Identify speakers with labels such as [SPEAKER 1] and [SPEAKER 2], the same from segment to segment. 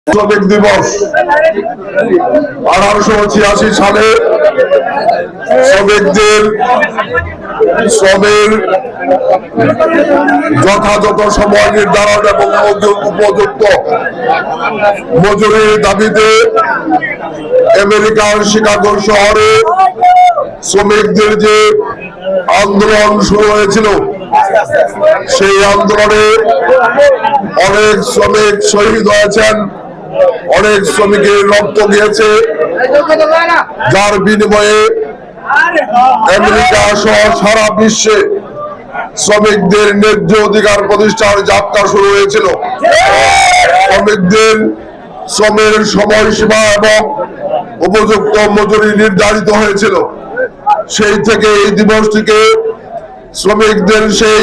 [SPEAKER 1] শ্রমিক দিবস 1886 সালে শ্রমিকদের শ্রমের যথাযথ সময় নির্ধারণ এবং উপযুক্ত মজুরির দাবিতে আমেরিকার শিকাগো শহরে শ্রমিকদের যে আন্দোলন শুরু হয়েছিল, সেই আন্দোলনে অনেক শ্রমিক শহীদ হয়েছেন, অনেক শ্রমিকের রক্ত গিয়েছে, যার বিনিময়ে আমেরিকা সহ সারা বিশ্বে শ্রমিকদের ন্যায্য অধিকার প্রতিষ্ঠার যাত্রা শুরু হয়েছিল। শ্রমিকদের শ্রমের সময়সীমা এবং উপযুক্ত মজুরি নির্ধারিত হয়েছিল। সেই থেকে এই দিবসটিকে শ্রমিকদের সেই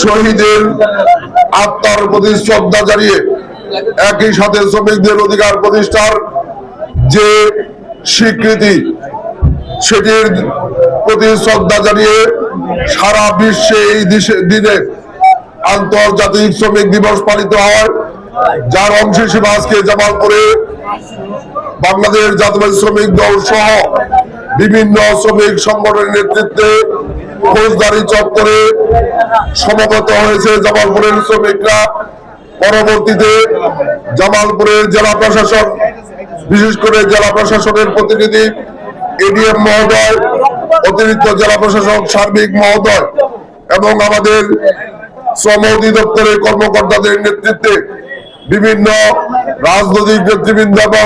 [SPEAKER 1] শহীদের আত্মার প্রতি শ্রদ্ধা জানিয়ে একই সাথে শ্রমিকদের অধিকার প্রতিষ্ঠার যে স্বীকৃতি, সেটির প্রতি শ্রদ্ধা জানিয়ে সারা বিশ্বে এই দিনে আন্তর্জাতিক শ্রমিক দিবস পালিত হয়, যার অংশ হিসেবে আজকে জামালপুরে বাংলাদেশ জাতীয় শ্রমিক দল সহ বিভিন্ন শ্রমিক সংগঠনের নেতৃত্বে ফৌজদারি চত্বরে সমবেত হয়েছে জামালপুরের শ্রমিকরা। পরবর্তীতে জামালপুরের জেলা প্রশাসক, বিশেষ করে জেলা প্রশাসনের প্রতিনিধি এডিএম মহোদয়, অতিরিক্ত জেলা প্রশাসক সার্বিক মহোদয় এবং আমাদের শ্রম অধিদপ্তরের কর্মকর্তাদের নেতৃত্বে বিভিন্ন রাজনৈতিক নেতৃবৃন্দ এবং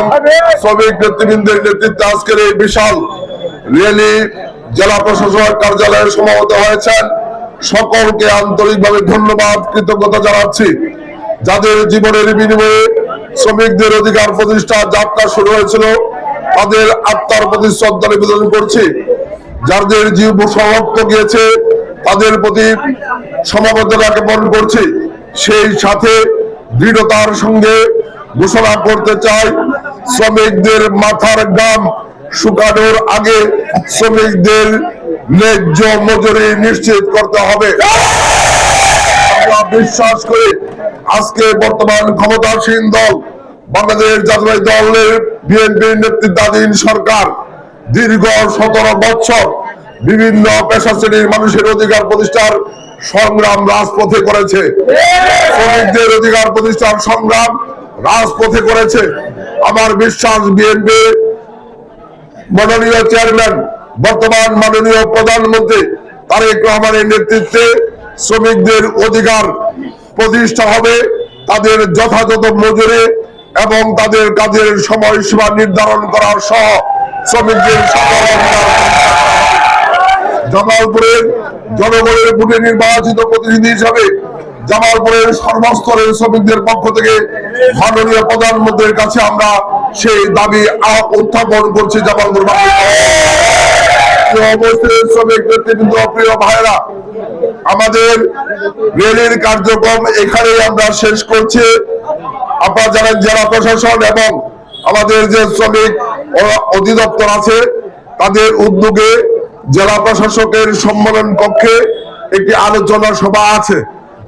[SPEAKER 1] শ্রমিক নেতৃবৃন্দের নেতৃত্বে আজকের এই বিশাল র্যালি জেলা প্রশাসক কার্যালয়ে সমবেত হয়েছেন। সকলকে আন্তরিকভাবে ধন্যবাদ, কৃতজ্ঞতা জানাচ্ছি। যাদের জীবনের বিনিময়ে শ্রমিকদের অধিকার প্রতিষ্ঠার যাত্রা শুরু হয়েছিল, তাদের আত্মার প্রতি শ্রদ্ধা নিবেদন করছি। যাদের জীব রক্ত গিয়েছে, তাদের প্রতি সমবেদনা জ্ঞাপন করছি। সেই সাথে দৃঢ়তার সঙ্গে ঘোষণা করতে চাই, শ্রমিকদের মাথার ঘাম শুকানোর আগে শ্রমিকদের ন্যায্য মজুরি নিশ্চিত করতে হবে। আমরা বিশ্বাস করি আজকে বর্তমান ক্ষমতাসীন দল বাংলাদেশ জাতীয় দলের বিএনপির নেতৃত্বাধীন সরকার দীর্ঘ 17 বছর বিভিন্ন পেশা শ্রেণীর মানুষের অধিকার প্রতিষ্ঠার সংগ্রাম রাজপথে করেছে। শ্রমিকদের অধিকার প্রতিষ্ঠার সংগ্রাম রাজপথে করেছে। আমার বিশ্বাস বিএনপি মাননীয় চেয়ারম্যান, বর্তমান মাননীয় প্রধানমন্ত্রী তারেক রহমানের নেতৃত্বে শ্রমিকদের অধিকার প্রতিষ্ঠা হবে, তাদের যথাযথ মজুরি এবং তাদের কাজের সময়সীমা নির্ধারণ করার সহ শ্রমিকদের জামালপুরের জনগণের ভোটে নির্বাচিত প্রতিনিধি হিসাবে জামালপুরের সর্বস্তরের শ্রমিকদের পক্ষ থেকে মাননীয় প্রধানমন্ত্রীর কাছে আমরা সেই দাবি উত্থাপন করছি। জামালপুর শ্রমিক নেতৃবৃন্দ, প্রিয় ভাইরা, আমাদের রেলের কার্যক্রম এখানেই আমরা শেষ করছি। আপনারা জানেন জেলা প্রশাসন এবং আমাদের যে শ্রমিক অধিদপ্তর আছে, তাদের উদ্যোগে জেলা প্রশাসকের সম্মেলন কক্ষে একটি আলোচনা সভা আছে,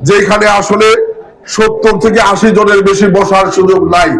[SPEAKER 1] যেখানে আসলে 70 থেকে 80 জনের বেশি বসার সুযোগ নাই।